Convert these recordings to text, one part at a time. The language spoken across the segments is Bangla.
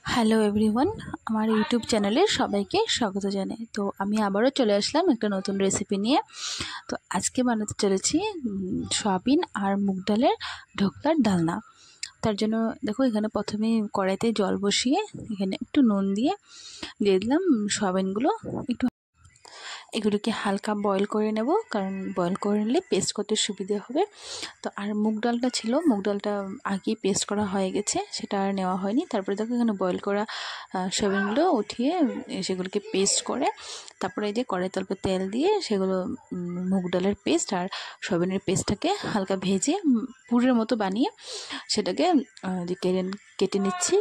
হ্যালো এভরিওয়ান, আমার ইউটিউব চ্যানেলে সবাইকে স্বাগত জানাই। তো আমি আবারও চলে আসলাম একটা নতুন রেসিপি নিয়ে। তো আজকে বানাতে চলেছি সয়াবিন আর মুগ ডালের ঢোকলার ডালনা। তার জন্য দেখো, এখানে প্রথমে কড়াইতে জল বসিয়ে এখানে একটু নুন দিয়ে দিলাম সয়াবিনগুলো। এগুলোকে হালকা বয়েল করে নেব, কারণ বয়েল করে নিলে পেস্ট করতে সুবিধে হবে। তো আর মুগ ডালটা ছিল, মুগ ডালটা আগেই পেস্ট করা হয়ে গেছে, সেটা আর নেওয়া হয়নি। তারপরে দেখো এখানে বয়েল করা সয়াবিনগুলো উঠিয়ে সেগুলোকে পেস্ট করে তারপরে এই যে কড়াইতে অল্প তেল দিয়ে সেগুলো মুগ ডালের পেস্ট আর সয়াবিনের পেস্টটাকে হালকা ভেজে পুরের মতো বানিয়ে সেটাকে কেটে নিচ্ছি।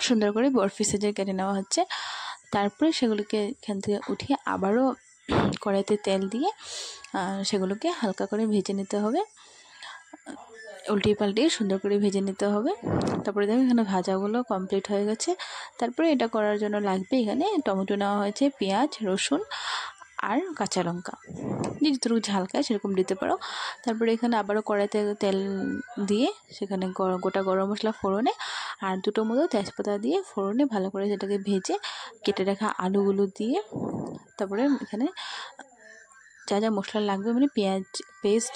সুন্দর করে বরফি সাইজের কেটে নেওয়া হচ্ছে। তারপরে সেগুলোকে এখান থেকে উঠিয়ে আবারও কড়াইতে তেল দিয়ে সেগুলোকে হালকা করে ভেজে নিতে হবে, উল্টিয়ে পাল্টিয়ে সুন্দর করে ভেজে নিতে হবে। তারপরে দেখো এখানে ভাজাগুলো কমপ্লিট হয়ে গেছে। তারপরে এটা করার জন্য লাগবে এখানে টমেটো নেওয়া হয়েছে, পেঁয়াজ, রসুন আর কাঁচা লঙ্কা, যতটুকু ঝাল খায় সেরকম দিতে পারো। তারপরে এখানে আবারও কড়াইতে তেল দিয়ে সেখানে গোটা গরম মশলা ফোড়নে আর দুটো মতো তেজপাতা দিয়ে ফোড়নে ভালো করে সেটাকে ভেজে কেটে রাখা আলুগুলো দিয়ে তারপরে এখানে যা যা মশলা লাগবে মানে পেঁয়াজ পেস্ট,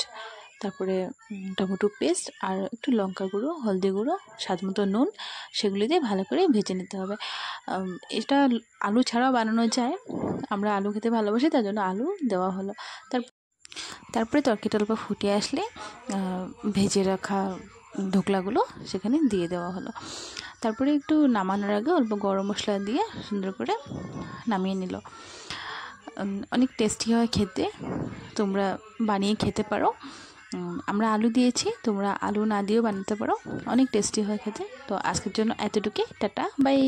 তারপরে টমেটো পেস্ট আর একটু লঙ্কা গুঁড়ো, হলদি গুঁড়ো, স্বাদ মতো নুন, সেগুলি দিয়ে ভালো করে ভেজে নিতে হবে। এটা আলু ছাড়াও বানানো যায়, আমরা আলু খেতে ভালোবাসি তার জন্য আলু দেওয়া হলো। তারপরে তরকারিটা অল্প ফুটিয়ে আসলে ভেজে রাখা ঢোকলাগুলো সেখানে দিয়ে দেওয়া হলো। তারপরে একটু নামানোর আগে অল্প গরম মশলা দিয়ে সুন্দর করে নামিয়ে নিল। অনেক টেস্টি হয় খেতে, তোমরা বানিয়ে খেতে পারো। আমরা আলু দিয়েছি, তোমরা আলু না দিয়েও বানাতে পারো, অনেক টেস্টি হয় খেতে। তো আজকের জন্য এতটুকুই, টাটা বাই।